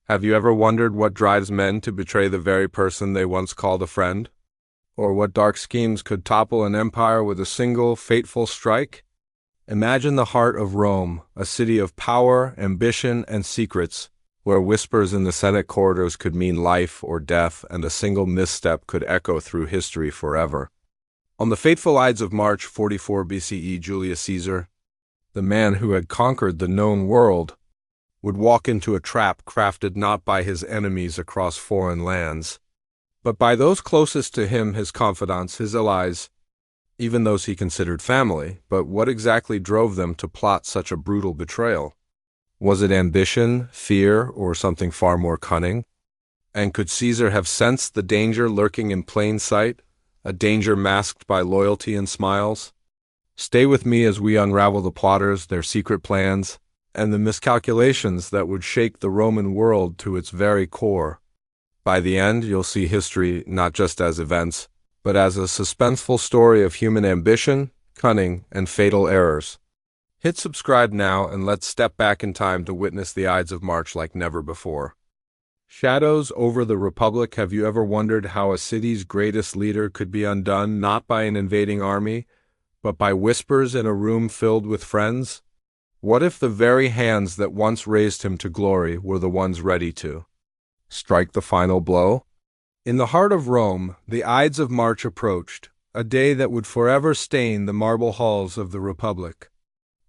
Have you ever wondered what drives men to betray the very person they once called a friend? Or what dark schemes could topple an empire with a single fateful strike? Imagine the heart of Rome, a city of power, ambition, and secrets, where whispers in the Senate corridors could mean life or death, and a single misstep could echo through history forever. On the fateful Ides of March 44 BCE, Julius Caesar, the man who had conquered the known world, would walk into a trap crafted not by his enemies across foreign lands, but by those closest to him, his confidants, his allies, even those he considered family. But what exactly drove them to plot such a brutal betrayal? Was it ambition, fear, or something far more cunning? And could Caesar have sensed the danger lurking in plain sight, a danger masked by loyalty and smiles? Stay with me as we unravel the plotters, their secret plans, and the miscalculations that would shake the Roman world to its very core. By the end, you'll see history not just as events, but as a suspenseful story of human ambition, cunning, and fatal errors. Hit subscribe now and let's step back in time to witness the Ides of March like never before. Shadows over the Republic. Have you ever wondered how a city's greatest leader could be undone not by an invading army, but by whispers in a room filled with friends? What if the very hands that once raised him to glory were the ones ready to strike the final blow? In the heart of Rome, the Ides of March approached, a day that would forever stain the marble halls of the Republic.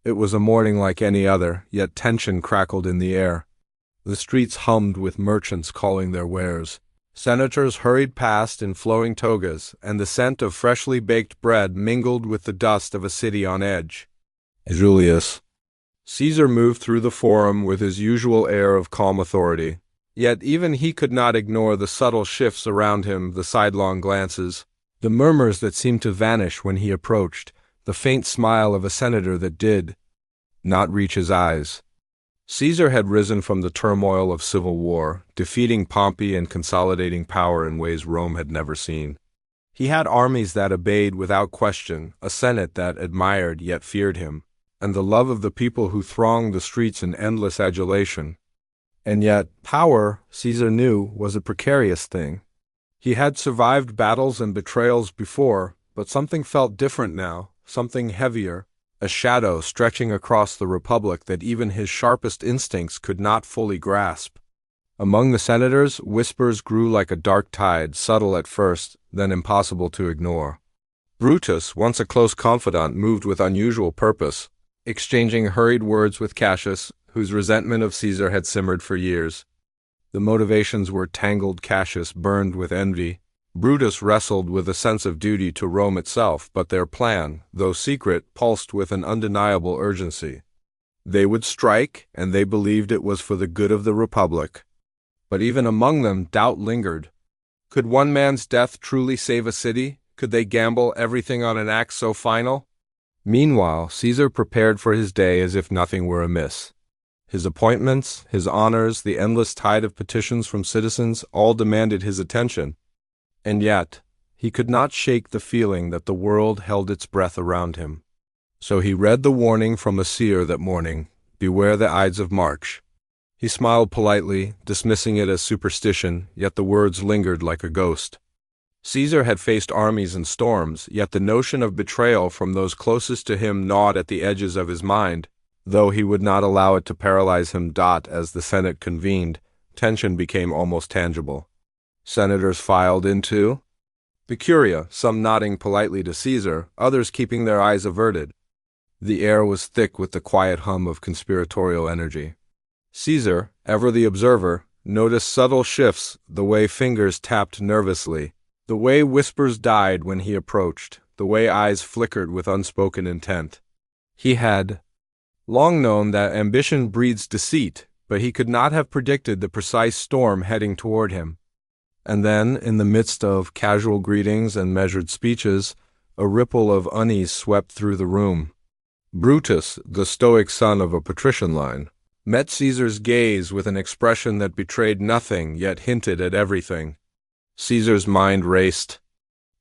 It was a morning like any other, yet tension crackled in the air. The streets hummed with merchants calling their wares. Senators hurried past in flowing togas, and the scent of freshly baked bread mingled with the dust of a city on edge. Julius Caesar moved through the forum with his usual air of calm authority. Yet even he could not ignore the subtle shifts around him, the sidelong glances, the murmurs that seemed to vanish when he approached, the faint smile of a senator that did not reach his eyes. Caesar had risen from the turmoil of civil war, defeating Pompey and consolidating power in ways Rome had never seen. He had armies that obeyed without question, a senate that admired yet feared him, and the love of the people who thronged the streets in endless adulation. And yet, power, Caesar knew, was a precarious thing. He had survived battles and betrayals before, but something felt different now, something heavier, a shadow stretching across the Republic that even his sharpest instincts could not fully grasp. Among the senators, whispers grew like a dark tide, subtle at first, then impossible to ignore. Brutus, once a close confidant, moved with unusual purpose, exchanging hurried words with Cassius, whose resentment of Caesar had simmered for years. The motivations were tangled. Cassius burned with envy. Brutus wrestled with a sense of duty to Rome itself, but their plan, though secret, pulsed with an undeniable urgency. They would strike, and they believed it was for the good of the Republic. But even among them, doubt lingered. Could one man's death truly save a city? Could they gamble everything on an act so final? Meanwhile, Caesar prepared for his day as if nothing were amiss. His appointments, his honors, the endless tide of petitions from citizens all demanded his attention. And yet, he could not shake the feeling that the world held its breath around him. So he read the warning from a seer that morning, "Beware the Ides of March." He smiled politely, dismissing it as superstition, yet the words lingered like a ghost. Caesar had faced armies and storms, yet the notion of betrayal from those closest to him gnawed at the edges of his mind, though he would not allow it to paralyze him. As the Senate convened, tension became almost tangible. Senators filed into the Curia, some nodding politely to Caesar, others keeping their eyes averted. The air was thick with the quiet hum of conspiratorial energy. Caesar, ever the observer, noticed subtle shifts, the way fingers tapped nervously, the way whispers died when he approached, the way eyes flickered with unspoken intent. He had long known that ambition breeds deceit, but he could not have predicted the precise storm heading toward him. And then, in the midst of casual greetings and measured speeches, a ripple of unease swept through the room. Brutus, the stoic son of a patrician line, met Caesar's gaze with an expression that betrayed nothing yet hinted at everything. Caesar's mind raced.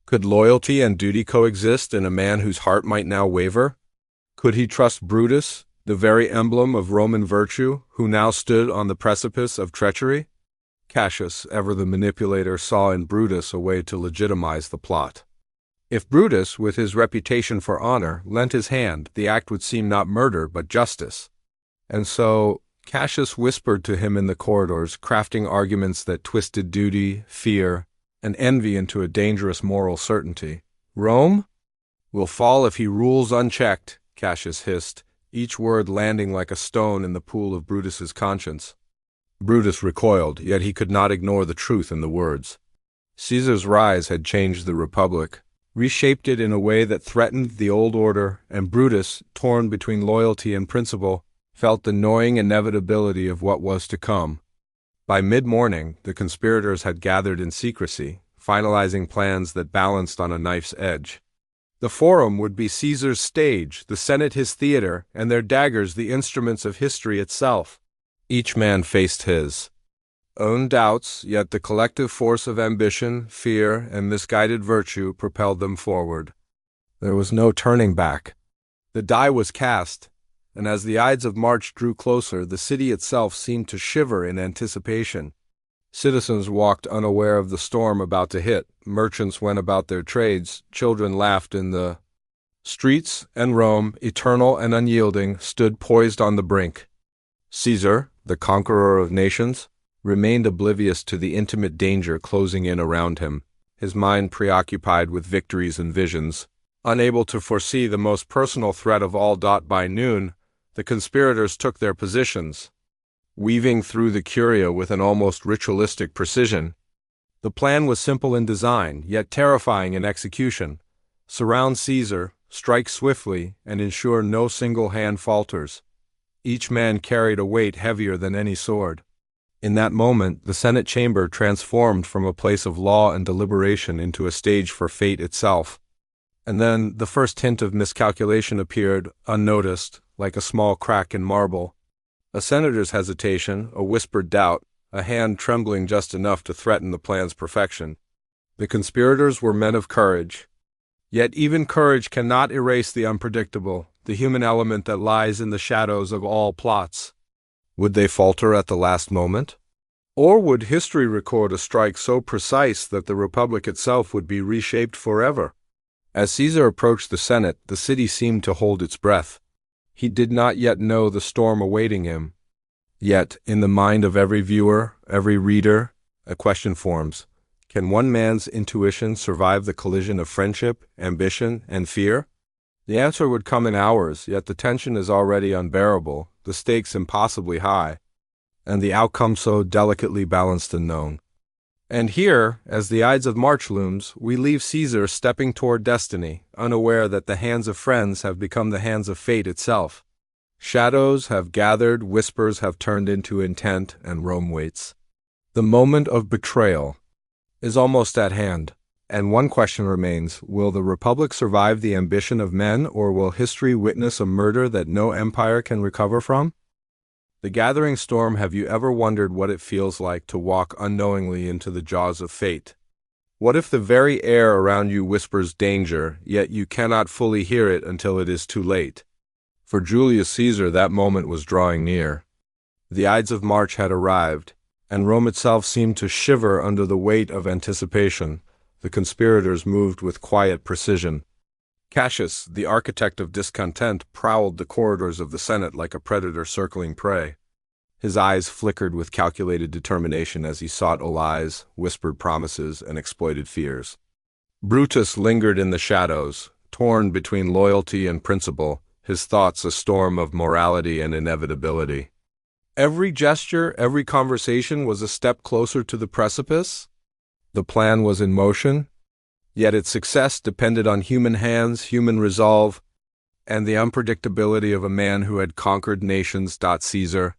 Could loyalty and duty coexist in a man whose heart might now waver? Could he trust Brutus, the very emblem of Roman virtue, who now stood on the precipice of treachery? Cassius, ever the manipulator, saw in Brutus a way to legitimize the plot. If Brutus, with his reputation for honor, lent his hand, the act would seem not murder but justice. And so Cassius whispered to him in the corridors, crafting arguments that twisted duty, fear, and envy into a dangerous moral certainty. "Rome will fall if he rules unchecked," Cassius hissed, each word landing like a stone in the pool of Brutus's conscience. Brutus recoiled, yet he could not ignore the truth in the words. Caesar's rise had changed the Republic, reshaped it in a way that threatened the old order, and Brutus, torn between loyalty and principle, felt the gnawing inevitability of what was to come. By mid-morning, the conspirators had gathered in secrecy, finalizing plans that balanced on a knife's edge. The Forum would be Caesar's stage, the Senate his theater, and their daggers the instruments of history itself. Each man faced his own doubts, yet the collective force of ambition, fear, and misguided virtue propelled them forward. There was no turning back. The die was cast, and as the Ides of March drew closer, the city itself seemed to shiver in anticipation. Citizens walked unaware of the storm about to hit, merchants went about their trades, children laughed in the streets, and Rome, eternal and unyielding, stood poised on the brink. Caesar, the conqueror of nations, remained oblivious to the intimate danger closing in around him, his mind preoccupied with victories and visions. Unable to foresee the most personal threat of all. By noon, the conspirators took their positions, weaving through the curia with an almost ritualistic precision. The plan was simple in design, yet terrifying in execution. Surround Caesar, strike swiftly, and ensure no single hand falters. Each man carried a weight heavier than any sword. In that moment, the Senate chamber transformed from a place of law and deliberation into a stage for fate itself. And then the first hint of miscalculation appeared, unnoticed, like a small crack in marble. A senator's hesitation, a whispered doubt, a hand trembling just enough to threaten the plan's perfection. The conspirators were men of courage. Yet even courage cannot erase the unpredictable, the human element that lies in the shadows of all plots. Would they falter at the last moment? Or would history record a strike so precise that the Republic itself would be reshaped forever? As Caesar approached the Senate, the city seemed to hold its breath. He did not yet know the storm awaiting him. Yet, in the mind of every viewer, every reader, a question forms. Can one man's intuition survive the collision of friendship, ambition, and fear? The answer would come in hours, yet the tension is already unbearable, the stakes impossibly high, and the outcome so delicately balanced and known. And here, as the Ides of March looms, we leave Caesar stepping toward destiny, unaware that the hands of friends have become the hands of fate itself. Shadows have gathered, whispers have turned into intent, and Rome waits. The moment of betrayal is almost at hand, and one question remains: will the Republic survive the ambition of men, or will history witness a murder that no empire can recover from? The gathering storm. Have you ever wondered what it feels like to walk unknowingly into the jaws of fate? What if the very air around you whispers danger, yet you cannot fully hear it until it is too late? For Julius Caesar, that moment was drawing near. The Ides of March had arrived, and Rome itself seemed to shiver under the weight of anticipation. The conspirators moved with quiet precision. Cassius, the architect of discontent, prowled the corridors of the Senate like a predator circling prey. His eyes flickered with calculated determination as he sought lies, whispered promises, and exploited fears. Brutus lingered in the shadows, torn between loyalty and principle, his thoughts a storm of morality and inevitability. Every gesture, every conversation was a step closer to the precipice. The plan was in motion, yet its success depended on human hands, human resolve, and the unpredictability of a man who had conquered nations. Caesar,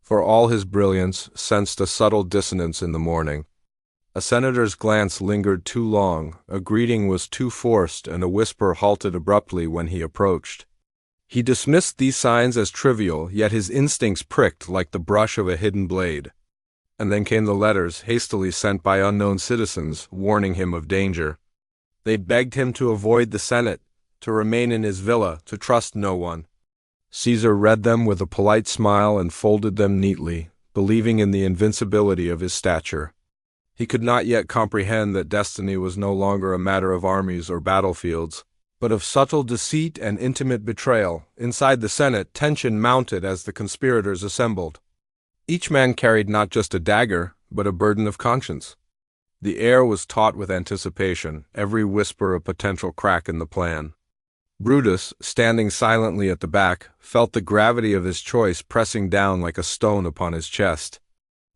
for all his brilliance, sensed a subtle dissonance in the morning. A senator's glance lingered too long, a greeting was too forced, and a whisper halted abruptly when he approached. He dismissed these signs as trivial, yet his instincts pricked like the brush of a hidden blade. And then came the letters, hastily sent by unknown citizens, warning him of danger. They begged him to avoid the Senate, to remain in his villa, to trust no one. Caesar read them with a polite smile and folded them neatly, believing in the invincibility of his stature. He could not yet comprehend that destiny was no longer a matter of armies or battlefields, but of subtle deceit and intimate betrayal. Inside the Senate, tension mounted as the conspirators assembled. Each man carried not just a dagger, but a burden of conscience. The air was taut with anticipation, every whisper a potential crack in the plan. Brutus, standing silently at the back, felt the gravity of his choice pressing down like a stone upon his chest.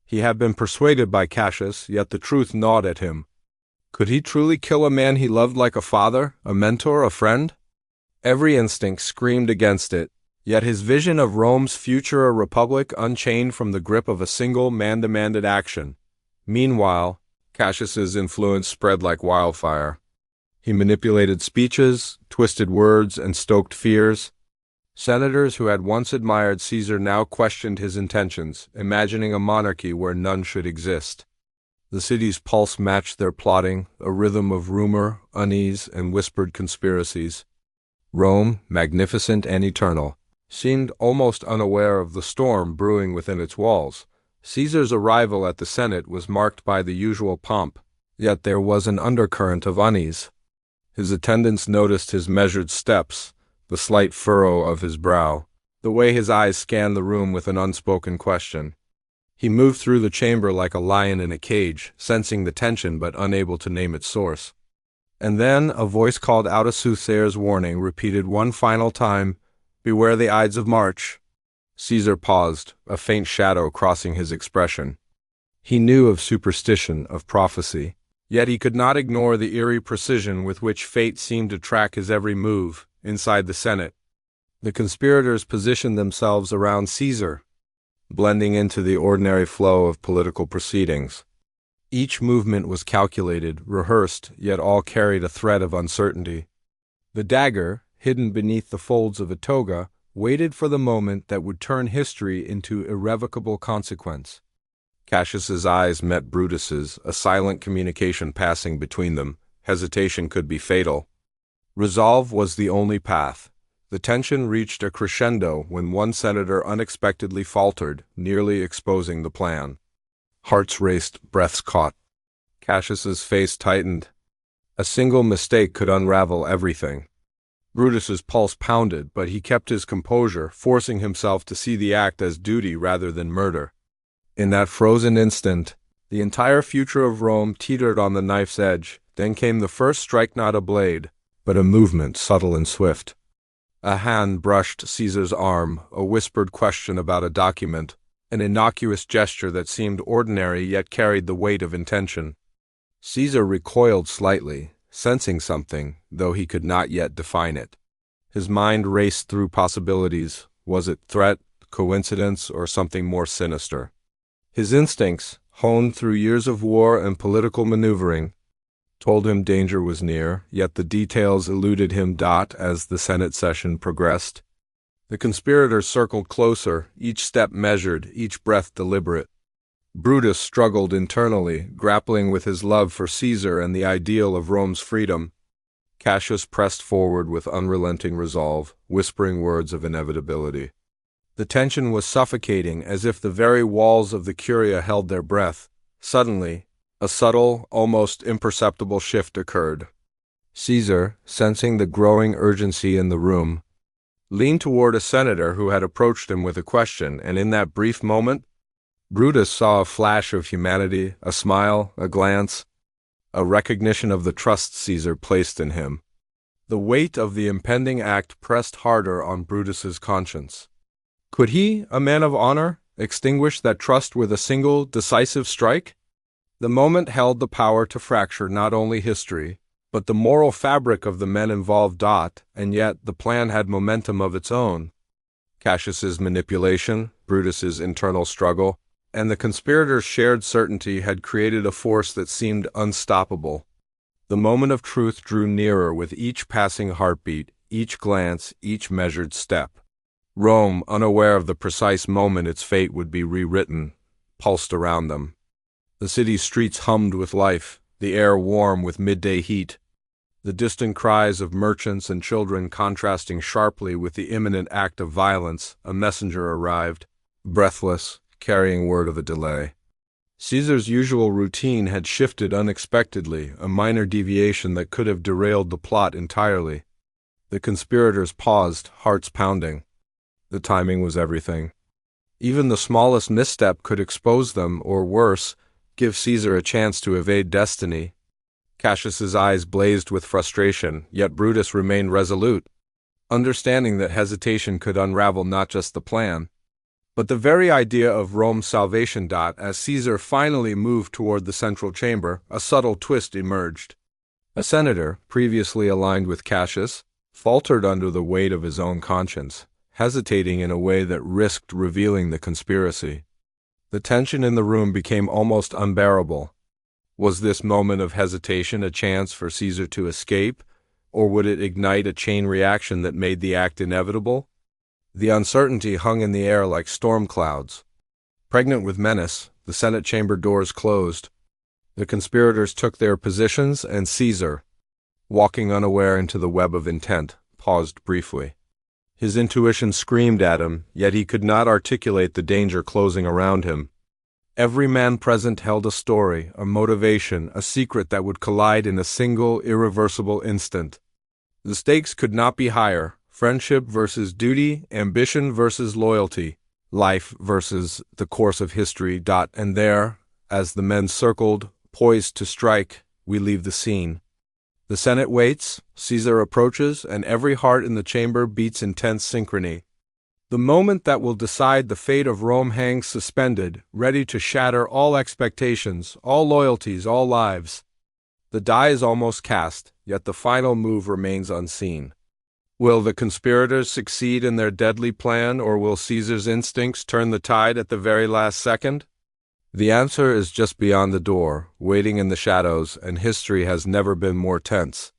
He had been persuaded by Cassius, yet the truth gnawed at him. Could he truly kill a man he loved like a father, a mentor, a friend? Every instinct screamed against it, yet his vision of Rome's future a republic unchained from the grip of a single man-demanded action. Meanwhile, Cassius's influence spread like wildfire. He manipulated speeches, twisted words, and stoked fears. Senators who had once admired Caesar now questioned his intentions, imagining a monarchy where none should exist. The city's pulse matched their plotting, a rhythm of rumor, unease, and whispered conspiracies. Rome, magnificent and eternal, seemed almost unaware of the storm brewing within its walls. Caesar's arrival at the Senate was marked by the usual pomp, yet there was an undercurrent of unease. His attendants noticed his measured steps, the slight furrow of his brow, the way his eyes scanned the room with an unspoken question. He moved through the chamber like a lion in a cage, sensing the tension but unable to name its source. And then a voice called out a soothsayer's warning, repeated one final time, "Beware the Ides of March." Caesar paused, a faint shadow crossing his expression. He knew of superstition, of prophecy, yet he could not ignore the eerie precision with which fate seemed to track his every move. Inside the Senate, the conspirators positioned themselves around Caesar, blending into the ordinary flow of political proceedings. Each movement was calculated, rehearsed, yet all carried a thread of uncertainty. The dagger, hidden beneath the folds of a toga, waited for the moment that would turn history into irrevocable consequence. Cassius's eyes met Brutus's, a silent communication passing between them. Hesitation could be fatal. Resolve was the only path. The tension reached a crescendo when one senator unexpectedly faltered, nearly exposing the plan. Hearts raced, breaths caught. Cassius's face tightened. A single mistake could unravel everything. Brutus's pulse pounded, but he kept his composure, forcing himself to see the act as duty rather than murder. In that frozen instant, the entire future of Rome teetered on the knife's edge. Then came the first strike, not a blade, but a movement subtle and swift. A hand brushed Caesar's arm, a whispered question about a document, an innocuous gesture that seemed ordinary yet carried the weight of intention. Caesar recoiled slightly, sensing something, though he could not yet define it. His mind raced through possibilities. Was it threat, coincidence, or something more sinister? His instincts, honed through years of war and political maneuvering, told him danger was near, yet the details eluded him. As the Senate session progressed, the conspirators circled closer, each step measured, each breath deliberate. Brutus struggled internally, grappling with his love for Caesar and the ideal of Rome's freedom. Cassius pressed forward with unrelenting resolve, whispering words of inevitability. The tension was suffocating, as if the very walls of the Curia held their breath. Suddenly, a subtle, almost imperceptible shift occurred. Caesar, sensing the growing urgency in the room, leaned toward a senator who had approached him with a question, and in that brief moment, Brutus saw a flash of humanity, a smile, a glance, a recognition of the trust Caesar placed in him. The weight of the impending act pressed harder on Brutus's conscience. Could he, a man of honor, extinguish that trust with a single, decisive strike? The moment held the power to fracture not only history, but the moral fabric of the men involved. And yet the plan had momentum of its own. Cassius's manipulation, Brutus's internal struggle, and the conspirators' shared certainty had created a force that seemed unstoppable. The moment of truth drew nearer with each passing heartbeat, each glance, each measured step. Rome, unaware of the precise moment its fate would be rewritten, pulsed around them. The city's streets hummed with life, the air warm with midday heat. the distant cries of merchants and children contrasting sharply with the imminent act of violence. A messenger arrived, breathless, carrying word of a delay. Caesar's usual routine had shifted unexpectedly, a minor deviation that could have derailed the plot entirely. The conspirators paused, hearts pounding. The timing was everything. Even the smallest misstep could expose them, or worse, give Caesar a chance to evade destiny. Cassius's eyes blazed with frustration, yet Brutus remained resolute, understanding that hesitation could unravel not just the plan, but the very idea of Rome's salvation. As Caesar finally moved toward the central chamber, a subtle twist emerged. A senator, previously aligned with Cassius, faltered under the weight of his own conscience, hesitating in a way that risked revealing the conspiracy. The tension in the room became almost unbearable. Was this moment of hesitation a chance for Caesar to escape, or would it ignite a chain reaction that made the act inevitable? The uncertainty hung in the air like storm clouds. Pregnant with menace, the Senate chamber doors closed. The conspirators took their positions, and Caesar, walking unaware into the web of intent, paused briefly. His intuition screamed at him, yet he could not articulate the danger closing around him. Every man present held a story, a motivation, a secret that would collide in a single, irreversible instant. The stakes could not be higher. Friendship versus duty, ambition versus loyalty, life versus the course of history. And there, as the men circled, poised to strike, we leave the scene. The Senate waits, Caesar approaches, and every heart in the chamber beats in tense synchrony. The moment that will decide the fate of Rome hangs suspended, ready to shatter all expectations, all loyalties, all lives. The die is almost cast, yet the final move remains unseen. Will the conspirators succeed in their deadly plan, or will Caesar's instincts turn the tide at the very last second? The answer is just beyond the door, waiting in the shadows, and history has never been more tense.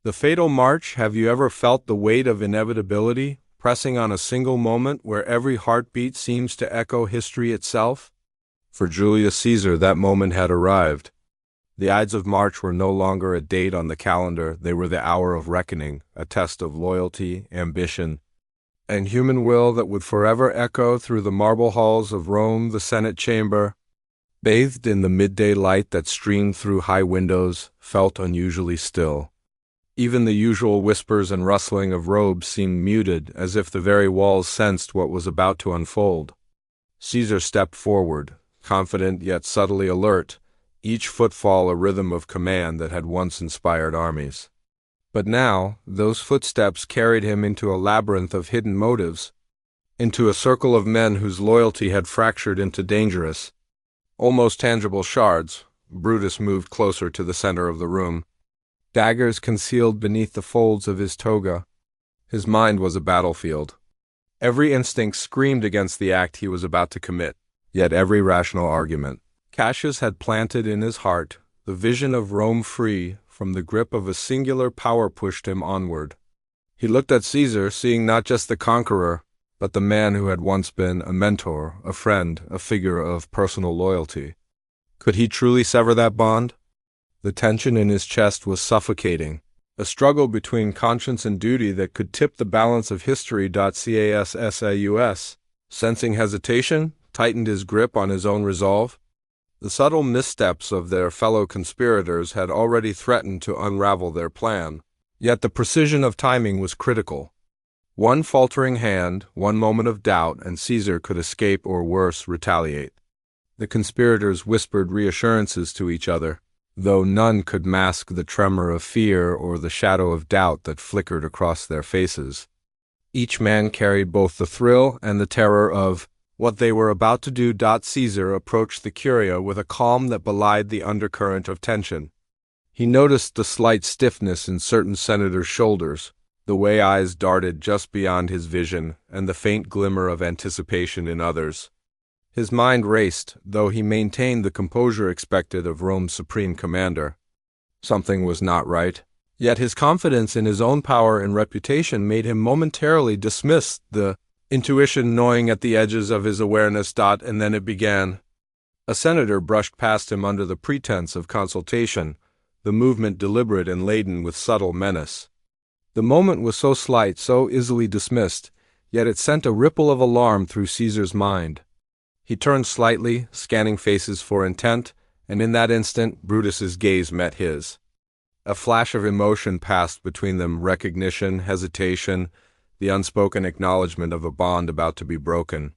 The fatal march. Have you ever felt the weight of inevitability, pressing on a single moment where every heartbeat seems to echo history itself? For Julius Caesar, that moment had arrived. The Ides of March were no longer a date on the calendar, they were the hour of reckoning, a test of loyalty, ambition, and human will that would forever echo through the marble halls of Rome. The Senate chamber, bathed in the midday light that streamed through high windows, felt unusually still. Even the usual whispers and rustling of robes seemed muted, as if the very walls sensed what was about to unfold. Caesar stepped forward, confident yet subtly alert, each footfall a rhythm of command that had once inspired armies. But now, those footsteps carried him into a labyrinth of hidden motives, into a circle of men whose loyalty had fractured into dangerous, almost tangible shards. Brutus moved closer to the center of the room, daggers concealed beneath the folds of his toga. His mind was a battlefield. Every instinct screamed against the act he was about to commit, yet every rational argument. Cassius had planted in his heart the vision of Rome free from the grip of a singular power pushed him onward. He looked at Caesar, seeing not just the conqueror, but the man who had once been a mentor, a friend, a figure of personal loyalty. Could he truly sever that bond? The tension in his chest was suffocating, a struggle between conscience and duty that could tip the balance of history. Cassius, sensing hesitation, tightened his grip on his own resolve. The subtle missteps of their fellow conspirators had already threatened to unravel their plan, yet the precision of timing was critical. One faltering hand, one moment of doubt, and Caesar could escape or worse, retaliate. The conspirators whispered reassurances to each other, though none could mask the tremor of fear or the shadow of doubt that flickered across their faces. Each man carried both the thrill and the terror of what they were about to do. Caesar approached the curia with a calm that belied the undercurrent of tension. He noticed the slight stiffness in certain senators' shoulders, the way eyes darted just beyond his vision, and the faint glimmer of anticipation in others. His mind raced, though he maintained the composure expected of Rome's supreme commander. Something was not right. Yet his confidence in his own power and reputation made him momentarily dismiss the intuition gnawing at the edges of his awareness. And then it began. A senator brushed past him under the pretense of consultation, the movement deliberate and laden with subtle menace. The moment was so slight, so easily dismissed, yet it sent a ripple of alarm through Caesar's mind. He turned slightly, scanning faces for intent, and in that instant Brutus's gaze met his. A flash of emotion passed between them, recognition, hesitation, the unspoken acknowledgement of a bond about to be broken.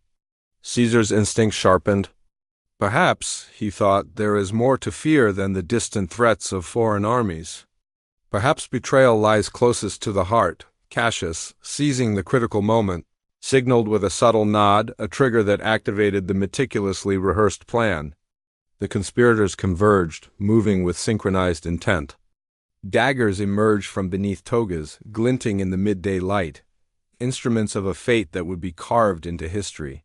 Caesar's instinct sharpened. Perhaps, he thought, there is more to fear than the distant threats of foreign armies. Perhaps betrayal lies closest to the heart. Cassius, seizing the critical moment, signaled with a subtle nod, a trigger that activated the meticulously rehearsed plan. The conspirators converged, moving with synchronized intent. Daggers emerged from beneath togas, glinting in the midday light, instruments of a fate that would be carved into history.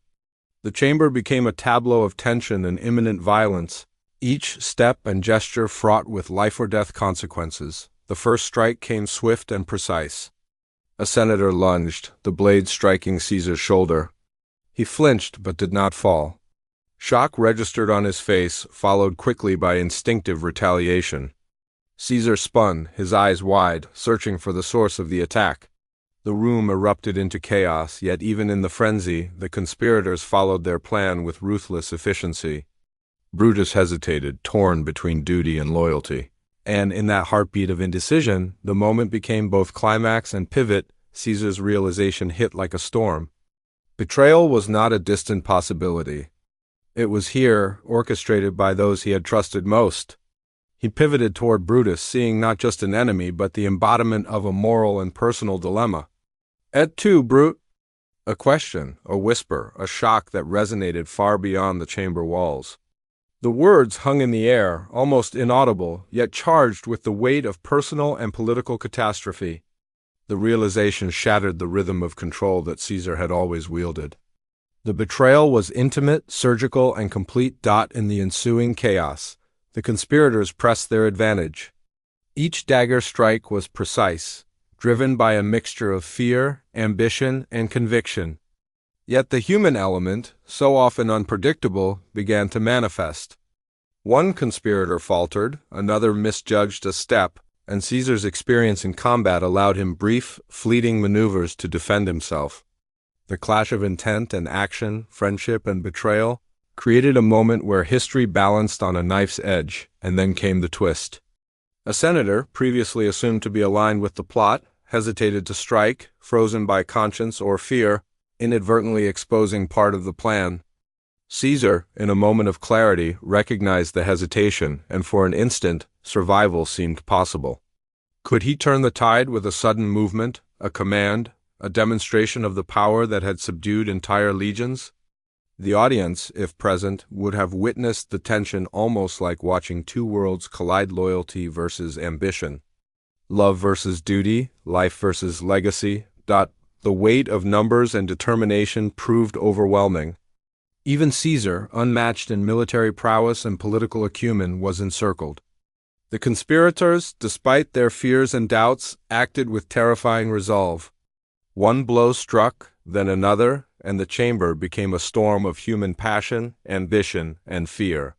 The chamber became a tableau of tension and imminent violence, each step and gesture fraught with life-or-death consequences. The first strike came swift and precise. A senator lunged, the blade striking Caesar's shoulder. He flinched but did not fall. Shock registered on his face, followed quickly by instinctive retaliation. Caesar spun, his eyes wide, searching for the source of the attack. The room erupted into chaos, yet even in the frenzy, the conspirators followed their plan with ruthless efficiency. Brutus hesitated, torn between duty and loyalty. And in that heartbeat of indecision, the moment became both climax and pivot. Caesar's realization hit like a storm. Betrayal was not a distant possibility. It was here, orchestrated by those he had trusted most. He pivoted toward Brutus, seeing not just an enemy, but the embodiment of a moral and personal dilemma. Et tu, Brute? A question, a whisper, a shock that resonated far beyond the chamber walls. The words hung in the air, almost inaudible, yet charged with the weight of personal and political catastrophe. The realization shattered the rhythm of control that Caesar had always wielded. The betrayal was intimate, surgical, and complete. In the ensuing chaos, the conspirators pressed their advantage. Each dagger strike was precise, driven by a mixture of fear, ambition, and conviction. Yet the human element, so often unpredictable, began to manifest. One conspirator faltered, another misjudged a step, and Caesar's experience in combat allowed him brief, fleeting maneuvers to defend himself. The clash of intent and action, friendship and betrayal, created a moment where history balanced on a knife's edge, and then came the twist. A senator, previously assumed to be aligned with the plot, hesitated to strike, frozen by conscience or fear, inadvertently exposing part of the plan. Caesar, in a moment of clarity, recognized the hesitation, and for an instant, survival seemed possible. Could he turn the tide with a sudden movement, a command, a demonstration of the power that had subdued entire legions? The audience, if present, would have witnessed the tension almost like watching two worlds collide: loyalty versus ambition, love versus duty, life versus legacy. The weight of numbers and determination proved overwhelming. Even Caesar, unmatched in military prowess and political acumen, was encircled. The conspirators, despite their fears and doubts, acted with terrifying resolve. One blow struck, then another, and the chamber became a storm of human passion, ambition, and fear.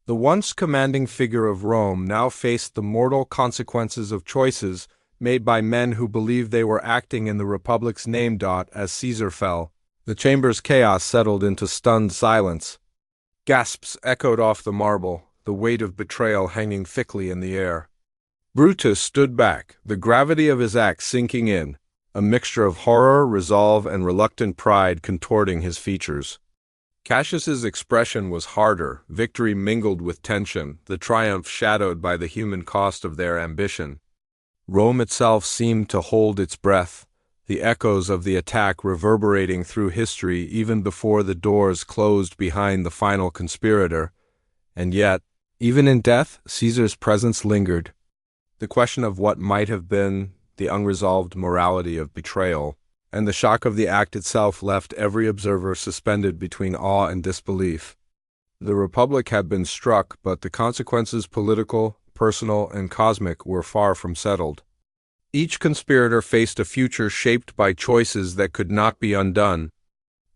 The once commanding figure of Rome now faced the mortal consequences of choices made by men who believed they were acting in the Republic's name. As Caesar fell, the chamber's chaos settled into stunned silence. Gasps echoed off the marble, the weight of betrayal hanging thickly in the air. Brutus stood back, the gravity of his act sinking in, a mixture of horror, resolve, and reluctant pride contorting his features. Cassius's expression was harder, victory mingled with tension, the triumph shadowed by the human cost of their ambition. Rome itself seemed to hold its breath, the echoes of the attack reverberating through history even before the doors closed behind the final conspirator. And yet, even in death, Caesar's presence lingered. The question of what might have been, the unresolved morality of betrayal, and the shock of the act itself left every observer suspended between awe and disbelief. The Republic had been struck, but the consequences, political, personal, and cosmic, were far from settled. Each conspirator faced a future shaped by choices that could not be undone,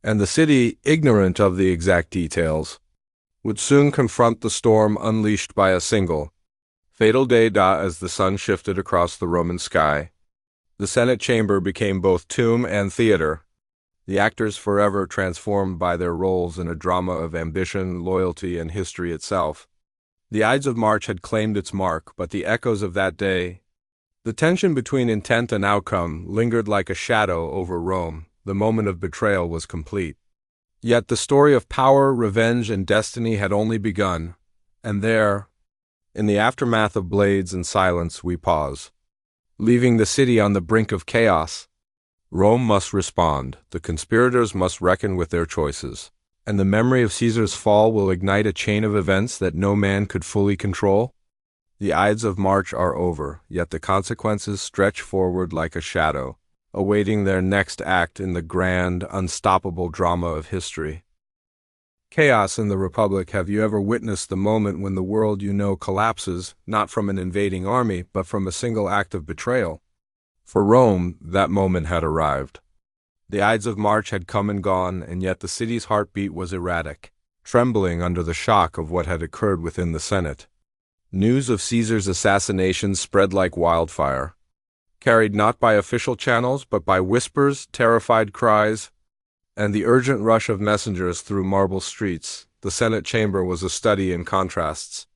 and the city, ignorant of the exact details, would soon confront the storm unleashed by a single, Fatal day as the sun shifted across the Roman sky. The Senate chamber became both tomb and theater, the actors forever transformed by their roles in a drama of ambition, loyalty, and history itself. The Ides of March had claimed its mark, but the echoes of that day, the tension between intent and outcome, lingered like a shadow over Rome. The moment of betrayal was complete. Yet the story of power, revenge, and destiny had only begun, and there, in the aftermath of blades and silence, we pause. Leaving the city on the brink of chaos, Rome must respond, the conspirators must reckon with their choices, and the memory of Caesar's fall will ignite a chain of events that no man could fully control. The Ides of March are over, yet the consequences stretch forward like a shadow, awaiting their next act in the grand, unstoppable drama of history. Chaos in the Republic. Have you ever witnessed the moment when the world you know collapses, not from an invading army, but from a single act of betrayal? For Rome, that moment had arrived. The Ides of March had come and gone, and yet the city's heartbeat was erratic, trembling under the shock of what had occurred within the Senate. News of Caesar's assassination spread like wildfire, carried not by official channels, but by whispers, terrified cries, and the urgent rush of messengers through marble streets. The Senate chamber was a study in contrasts.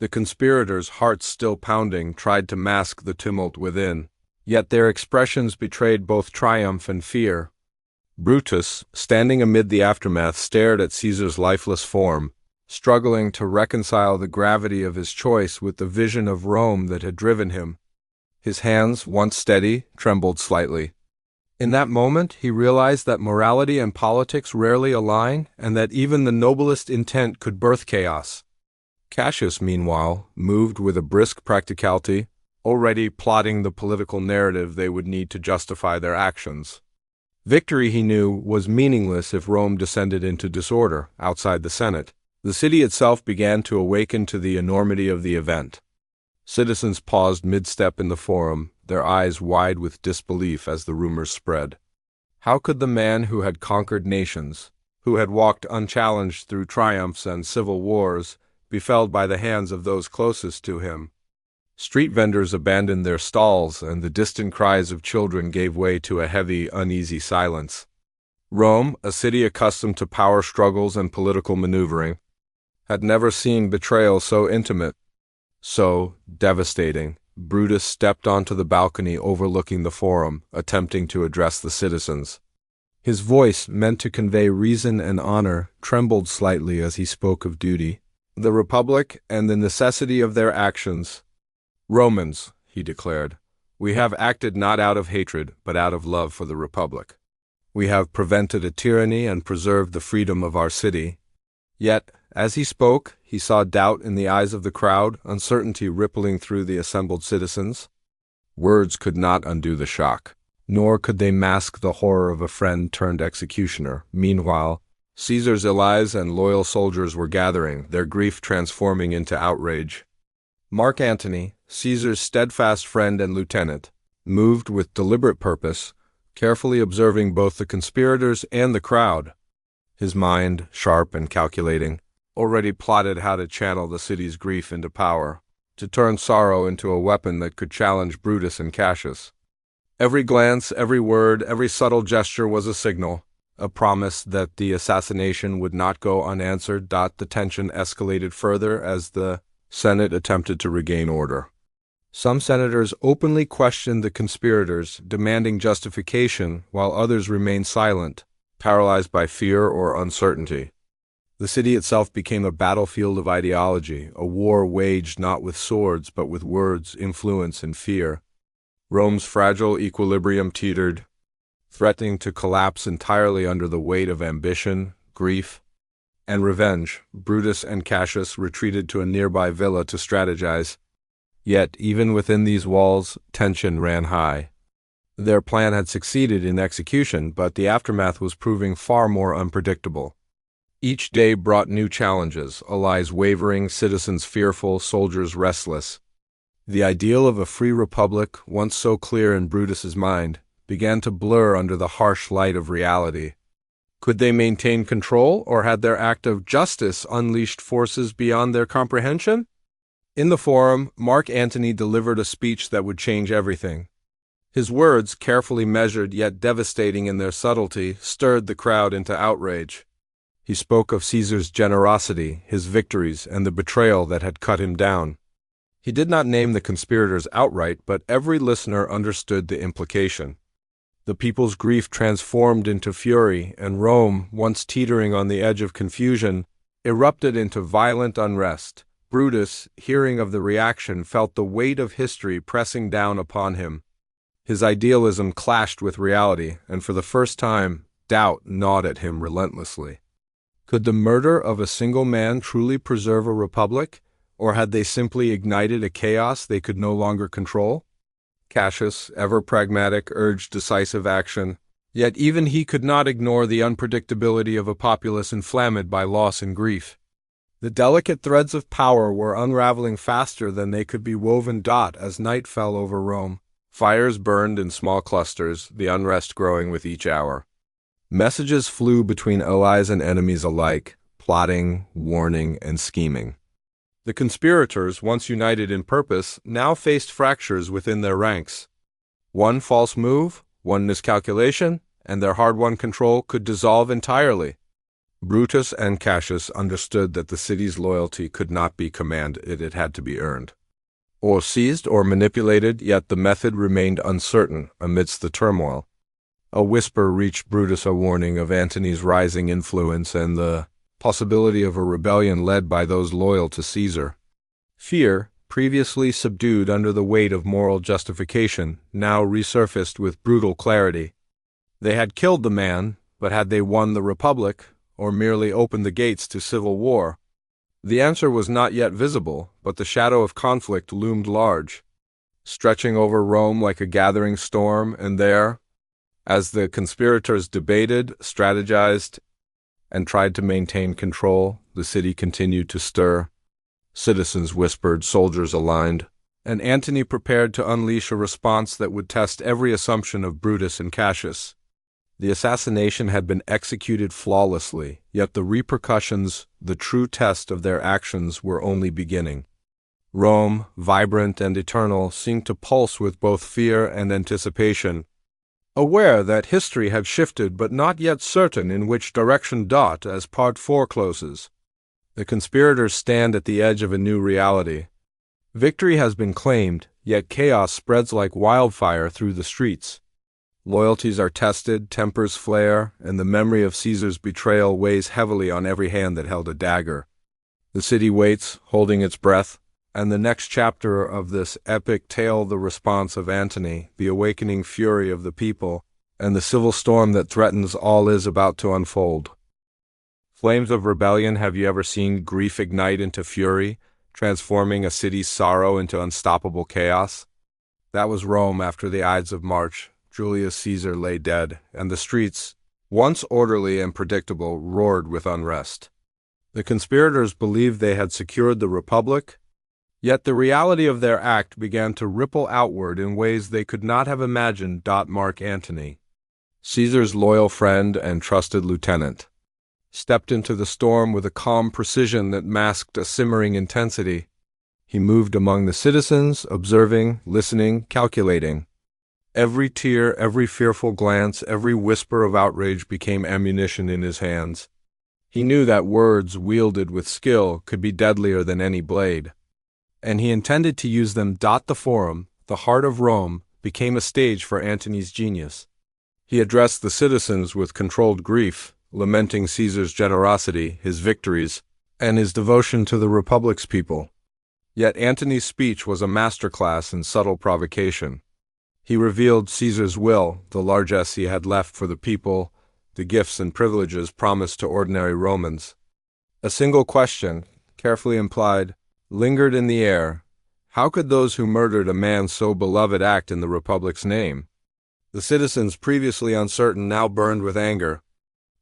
The conspirators, hearts still pounding, tried to mask the tumult within, yet their expressions betrayed both triumph and fear. Brutus, standing amid the aftermath, stared at Caesar's lifeless form, struggling to reconcile the gravity of his choice with the vision of Rome that had driven him. His hands, once steady, trembled slightly. In that moment, he realized that morality and politics rarely align, and that even the noblest intent could birth chaos. Cassius, meanwhile, moved with a brisk practicality, already plotting the political narrative they would need to justify their actions. Victory, he knew, was meaningless if Rome descended into disorder outside the Senate. The city itself began to awaken to the enormity of the event. Citizens paused mid-step in the forum, their eyes wide with disbelief as the rumors spread. How could the man who had conquered nations, who had walked unchallenged through triumphs and civil wars, be felled by the hands of those closest to him? Street vendors abandoned their stalls, and the distant cries of children gave way to a heavy, uneasy silence. Rome, a city accustomed to power struggles and political maneuvering, had never seen betrayal so intimate, so devastating. Brutus stepped onto the balcony overlooking the forum, attempting to address the citizens. His voice, meant to convey reason and honor, trembled slightly as he spoke of duty, the Republic, and the necessity of their actions. "Romans," he declared, "we have acted not out of hatred, but out of love for the Republic. We have prevented a tyranny and preserved the freedom of our city." Yet, as he spoke, he saw doubt in the eyes of the crowd, uncertainty rippling through the assembled citizens. Words could not undo the shock, nor could they mask the horror of a friend turned executioner. Meanwhile, Caesar's allies and loyal soldiers were gathering, their grief transforming into outrage. Mark Antony, Caesar's steadfast friend and lieutenant, moved with deliberate purpose, carefully observing both the conspirators and the crowd. His mind, sharp and calculating, already plotted how to channel the city's grief into power, to turn sorrow into a weapon that could challenge Brutus and Cassius. Every glance, every word, every subtle gesture was a signal, a promise that the assassination would not go unanswered. The tension escalated further as the Senate attempted to regain order. Some senators openly questioned the conspirators, demanding justification, while others remained silent, paralyzed by fear or uncertainty. The city itself became a battlefield of ideology, a war waged not with swords but with words, influence, and fear. Rome's fragile equilibrium teetered, threatening to collapse entirely under the weight of ambition, grief, and revenge. Brutus and Cassius retreated to a nearby villa to strategize. Yet, even within these walls, tension ran high. Their plan had succeeded in execution, but the aftermath was proving far more unpredictable. Each day brought new challenges, allies wavering, citizens fearful, soldiers restless. The ideal of a free republic, once so clear in Brutus's mind, began to blur under the harsh light of reality. Could they maintain control, or had their act of justice unleashed forces beyond their comprehension? In the forum, Mark Antony delivered a speech that would change everything. His words, carefully measured yet devastating in their subtlety, stirred the crowd into outrage. He spoke of Caesar's generosity, his victories, and the betrayal that had cut him down. He did not name the conspirators outright, but every listener understood the implication. The people's grief transformed into fury, and Rome, once teetering on the edge of confusion, erupted into violent unrest. Brutus, hearing of the reaction, felt the weight of history pressing down upon him. His idealism clashed with reality, and for the first time, doubt gnawed at him relentlessly. Could the murder of a single man truly preserve a republic, or had they simply ignited a chaos they could no longer control? Cassius, ever pragmatic, urged decisive action, yet even he could not ignore the unpredictability of a populace inflamed by loss and grief. The delicate threads of power were unraveling faster than they could be woven. As night fell over Rome, fires burned in small clusters, the unrest growing with each hour. Messages flew between allies and enemies alike, plotting, warning, and scheming. The conspirators, once united in purpose, now faced fractures within their ranks. One false move, one miscalculation, and their hard-won control could dissolve entirely. Brutus and Cassius understood that the city's loyalty could not be commanded, it had to be earned. Or seized or manipulated, yet the method remained uncertain amidst the turmoil. A whisper reached Brutus, a warning of Antony's rising influence and the possibility of a rebellion led by those loyal to Caesar. Fear, previously subdued under the weight of moral justification, now resurfaced with brutal clarity. They had killed the man, but had they won the republic, or merely opened the gates to civil war? The answer was not yet visible, but the shadow of conflict loomed large, stretching over Rome like a gathering storm, and there, as the conspirators debated, strategized, and tried to maintain control, the city continued to stir. Citizens whispered, soldiers aligned, and Antony prepared to unleash a response that would test every assumption of Brutus and Cassius. The assassination had been executed flawlessly, yet the repercussions, the true test of their actions, were only beginning. Rome, vibrant and eternal, seemed to pulse with both fear and anticipation, aware that history had shifted but not yet certain in which direction. As Part 4 closes, the conspirators stand at the edge of a new reality. Victory has been claimed, yet chaos spreads like wildfire through the streets. Loyalties are tested, tempers flare, and the memory of Caesar's betrayal weighs heavily on every hand that held a dagger. The city waits, holding its breath, and the next chapter of this epic tale, the response of Antony, the awakening fury of the people, and the civil storm that threatens all, is about to unfold. Flames of rebellion. Have you ever seen grief ignite into fury, transforming a city's sorrow into unstoppable chaos? That was Rome after the Ides of March. Julius Caesar lay dead, and the streets, once orderly and predictable, roared with unrest. The conspirators believed they had secured the republic, yet the reality of their act began to ripple outward in ways they could not have imagined. Mark Antony, Caesar's loyal friend and trusted lieutenant, stepped into the storm with a calm precision that masked a simmering intensity. He moved among the citizens, observing, listening, calculating. Every tear, every fearful glance, every whisper of outrage became ammunition in his hands. He knew that words wielded with skill could be deadlier than any blade, and he intended to use them. The forum, the heart of Rome, became a stage for Antony's genius. He addressed the citizens with controlled grief, lamenting Caesar's generosity, his victories, and his devotion to the Republic's people. Yet Antony's speech was a masterclass in subtle provocation. He revealed Caesar's will, the largesse he had left for the people, the gifts and privileges promised to ordinary Romans. A single question, carefully implied, lingered in the air. How could those who murdered a man so beloved act in the Republic's name? The citizens, previously uncertain, now burned with anger,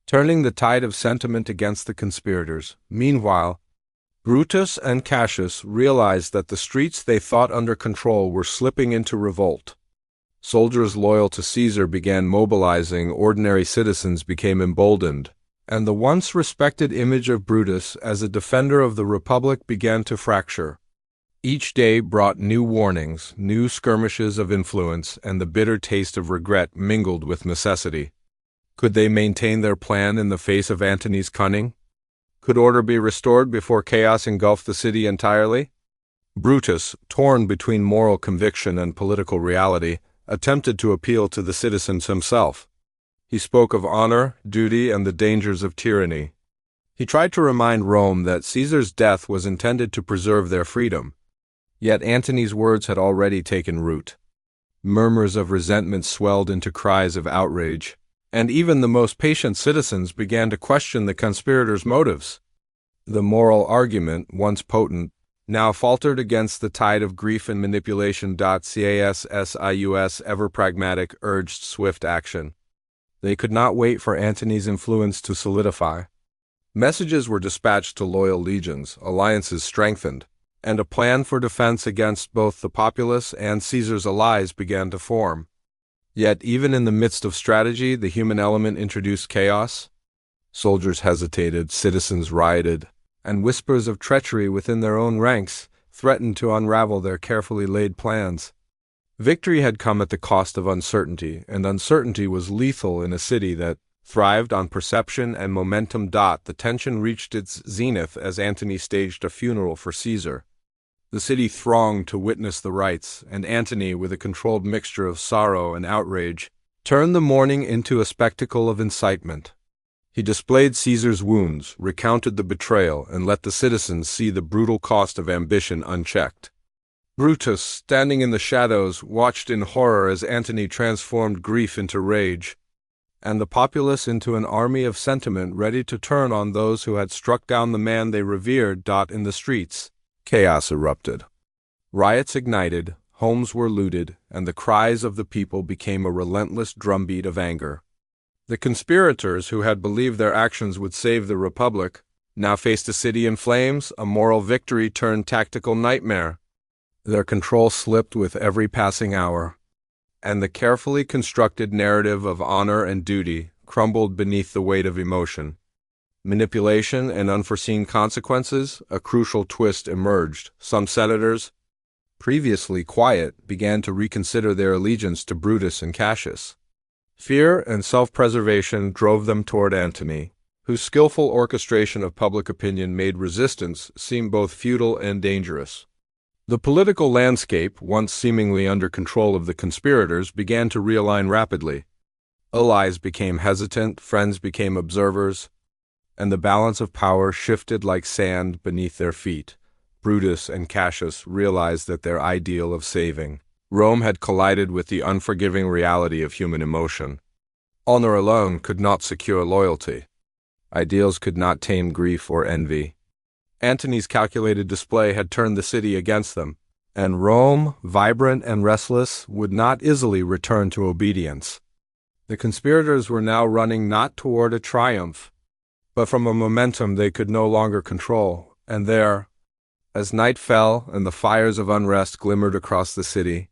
turning the tide of sentiment against the conspirators. Meanwhile, Brutus and Cassius realized that the streets they thought under control were slipping into revolt. Soldiers loyal to Caesar began mobilizing, ordinary citizens became emboldened, and the once respected image of Brutus as a defender of the Republic began to fracture. Each day brought new warnings, new skirmishes of influence, and the bitter taste of regret mingled with necessity. Could they maintain their plan in the face of Antony's cunning? Could order be restored before chaos engulfed the city entirely? Brutus, torn between moral conviction and political reality, attempted to appeal to the citizens himself. He spoke of honor, duty, and the dangers of tyranny. He tried to remind Rome that Caesar's death was intended to preserve their freedom. Yet Antony's words had already taken root. Murmurs of resentment swelled into cries of outrage, and even the most patient citizens began to question the conspirators' motives. The moral argument, once potent, now faltered against the tide of grief and manipulation. Crassus, ever pragmatic, urged swift action. They could not wait for Antony's influence to solidify. Messages were dispatched to loyal legions, alliances strengthened, and a plan for defense against both the populace and Caesar's allies began to form. Yet even in the midst of strategy, the human element introduced chaos. Soldiers hesitated, citizens rioted, and whispers of treachery within their own ranks threatened to unravel their carefully laid plans. Victory had come at the cost of uncertainty, and uncertainty was lethal in a city that thrived on perception and momentum. The tension reached its zenith as Antony staged a funeral for Caesar. The city thronged to witness the rites, and Antony, with a controlled mixture of sorrow and outrage, turned the mourning into a spectacle of incitement. He displayed Caesar's wounds, recounted the betrayal, and let the citizens see the brutal cost of ambition unchecked. Brutus, standing in the shadows, watched in horror as Antony transformed grief into rage, and the populace into an army of sentiment ready to turn on those who had struck down the man they revered. In the streets, chaos erupted. Riots ignited, homes were looted, and the cries of the people became a relentless drumbeat of anger. The conspirators, who had believed their actions would save the Republic, now faced a city in flames, a moral victory turned tactical nightmare. Their control slipped with every passing hour, and the carefully constructed narrative of honor and duty crumbled beneath the weight of emotion. Manipulation and unforeseen consequences, a crucial twist emerged. Some senators, previously quiet, began to reconsider their allegiance to Brutus and Cassius. Fear and self-preservation drove them toward Antony, whose skillful orchestration of public opinion made resistance seem both futile and dangerous. The political landscape, once seemingly under control of the conspirators, began to realign rapidly. Allies became hesitant, friends became observers, and the balance of power shifted like sand beneath their feet. Brutus and Cassius realized that their ideal of saving Rome had collided with the unforgiving reality of human emotion. Honor alone could not secure loyalty. Ideals could not tame grief or envy. Antony's calculated display had turned the city against them, and Rome, vibrant and restless, would not easily return to obedience. The conspirators were now running not toward a triumph, but from a momentum they could no longer control, and there, as night fell and the fires of unrest glimmered across the city,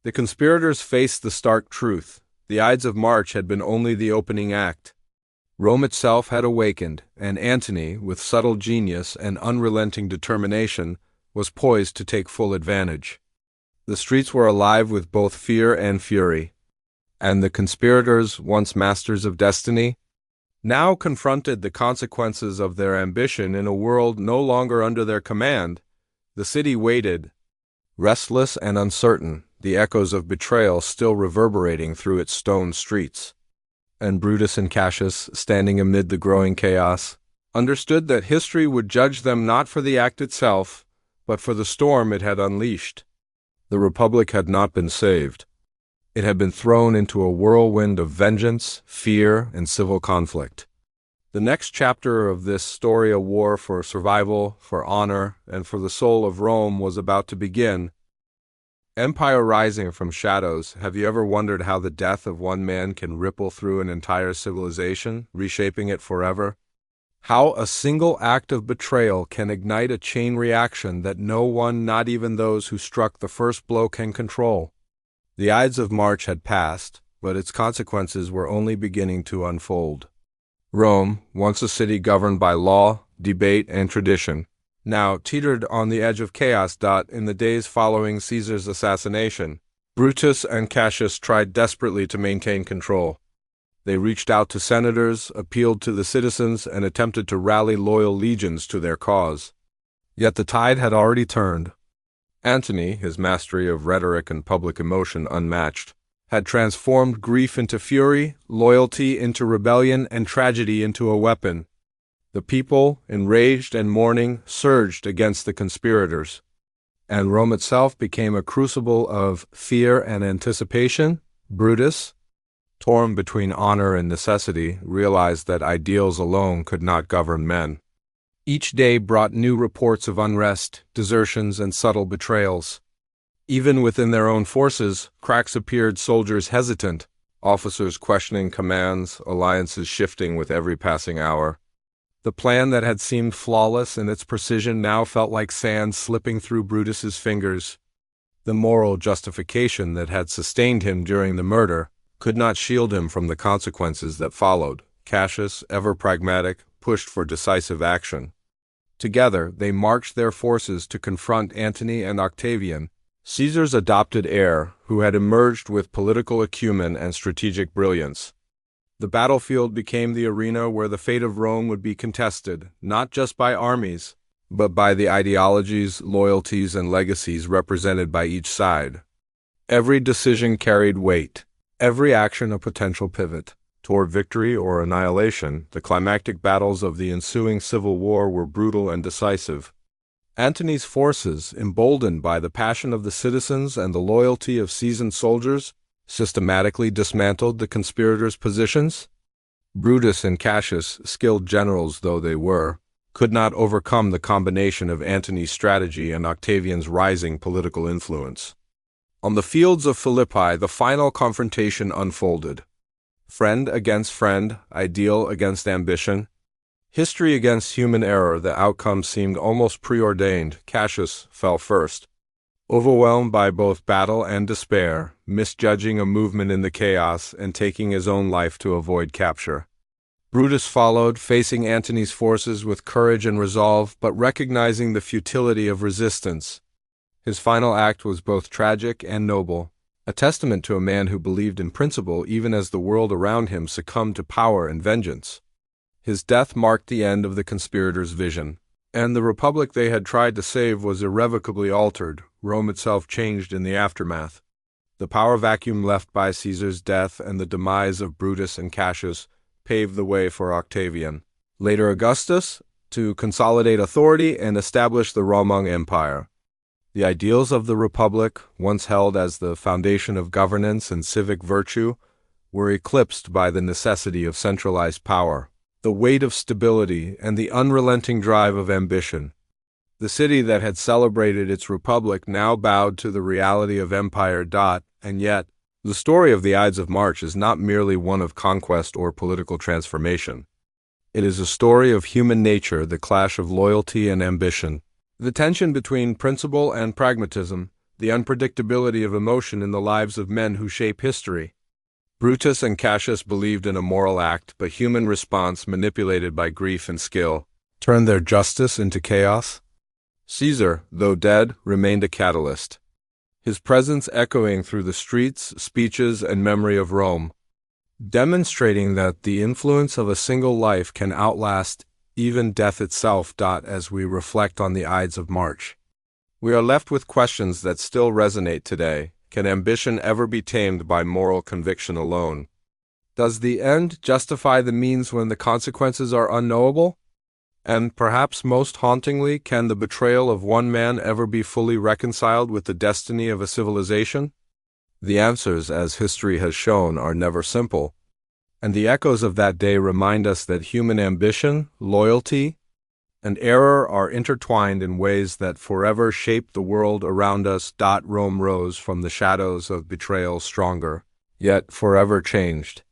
the conspirators faced the stark truth. The Ides of March had been only the opening act. Rome itself had awakened, and Antony, with subtle genius and unrelenting determination, was poised to take full advantage. The streets were alive with both fear and fury, and the conspirators, once masters of destiny, now confronted the consequences of their ambition in a world no longer under their command. The city waited, restless and uncertain, the echoes of betrayal still reverberating through its stone streets. And Brutus and Cassius, standing amid the growing chaos, understood that history would judge them not for the act itself, but for the storm it had unleashed. The Republic had not been saved. It had been thrown into a whirlwind of vengeance, fear, and civil conflict. The next chapter of this story, a war for survival, for honor, and for the soul of Rome, was about to begin. Empire rising from shadows. Have you ever wondered how the death of one man can ripple through an entire civilization, reshaping it forever? How a single act of betrayal can ignite a chain reaction that no one, not even those who struck the first blow, can control? The Ides of March had passed, but its consequences were only beginning to unfold. Rome, once a city governed by law, debate, and tradition, now teetered on the edge of chaos. In the days following Caesar's assassination, Brutus and Cassius tried desperately to maintain control. They reached out to senators, appealed to the citizens, and attempted to rally loyal legions to their cause. Yet the tide had already turned. Antony, his mastery of rhetoric and public emotion unmatched, had transformed grief into fury, loyalty into rebellion, and tragedy into a weapon. The people, enraged and mourning, surged against the conspirators, and Rome itself became a crucible of fear and anticipation. Brutus, torn between honor and necessity, realized that ideals alone could not govern men. Each day brought new reports of unrest, desertions, and subtle betrayals. Even within their own forces, cracks appeared, soldiers hesitant, officers questioning commands, alliances shifting with every passing hour. The plan that had seemed flawless in its precision now felt like sand slipping through Brutus's fingers. The moral justification that had sustained him during the murder could not shield him from the consequences that followed. Cassius, ever pragmatic, pushed for decisive action. Together, they marched their forces to confront Antony and Octavian, Caesar's adopted heir, who had emerged with political acumen and strategic brilliance. The battlefield became the arena where the fate of Rome would be contested, not just by armies, but by the ideologies, loyalties, and legacies represented by each side. Every decision carried weight, every action a potential pivot. Toward victory or annihilation, the climactic battles of the ensuing civil war were brutal and decisive. Antony's forces, emboldened by the passion of the citizens and the loyalty of seasoned soldiers, systematically dismantled the conspirators' positions. Brutus and Cassius, skilled generals though they were, could not overcome the combination of Antony's strategy and Octavian's rising political influence. On the fields of Philippi, the final confrontation unfolded. Friend against friend, ideal against ambition, history against human error. The outcome seemed almost preordained. Cassius fell first, overwhelmed by both battle and despair, misjudging a movement in the chaos and taking his own life to avoid capture. Brutus followed, facing Antony's forces with courage and resolve, but recognizing the futility of resistance. His final act was both tragic and noble, a testament to a man who believed in principle even as the world around him succumbed to power and vengeance. His death marked the end of the conspirators' vision, and the republic they had tried to save was irrevocably altered. Rome itself changed in the aftermath. The power vacuum left by Caesar's death and the demise of Brutus and Cassius paved the way for Octavian, later Augustus, to consolidate authority and establish the Roman Empire. The ideals of the republic, once held as the foundation of governance and civic virtue, were eclipsed by the necessity of centralized power, the weight of stability, and the unrelenting drive of ambition. The city that had celebrated its republic now bowed to the reality of empire. And yet, the story of the Ides of March is not merely one of conquest or political transformation. It is a story of human nature, the clash of loyalty and ambition, the tension between principle and pragmatism, the unpredictability of emotion in the lives of men who shape history. Brutus and Cassius believed in a moral act, but human response, manipulated by grief and skill, turned their justice into chaos. Caesar, though dead, remained a catalyst, his presence echoing through the streets, speeches, and memory of Rome, demonstrating that the influence of a single life can outlast even death itself. As we reflect on the Ides of March, we are left with questions that still resonate today. Can ambition ever be tamed by moral conviction alone? Does the end justify the means when the consequences are unknowable? And perhaps most hauntingly, can the betrayal of one man ever be fully reconciled with the destiny of a civilization? The answers, as history has shown, are never simple, and the echoes of that day remind us that human ambition, loyalty, and error are intertwined in ways that forever shape the world around us. Rome rose from the shadows of betrayal stronger, yet forever changed.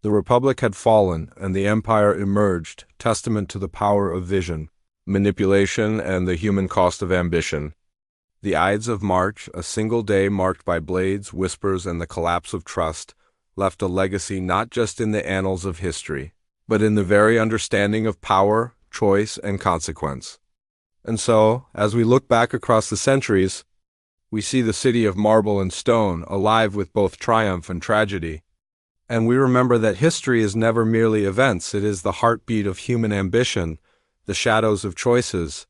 The republic had fallen, and the empire emerged, testament to the power of vision, manipulation, and the human cost of ambition. The Ides of March, a single day marked by blades, whispers, and the collapse of trust, left a legacy not just in the annals of history, but in the very understanding of power, choice, and consequence. And so, as we look back across the centuries, we see the city of marble and stone alive with both triumph and tragedy. And we remember that history is never merely events, it is the heartbeat of human ambition, the shadows of choices,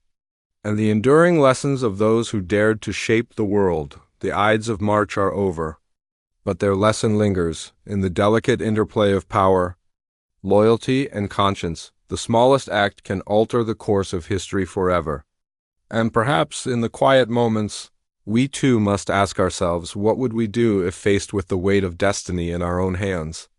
and the enduring lessons of those who dared to shape the world. The Ides of March are over, but their lesson lingers in the delicate interplay of power, loyalty, and conscience. The smallest act can alter the course of history forever. And perhaps in the quiet moments, we too must ask ourselves, what would we do if faced with the weight of destiny in our own hands?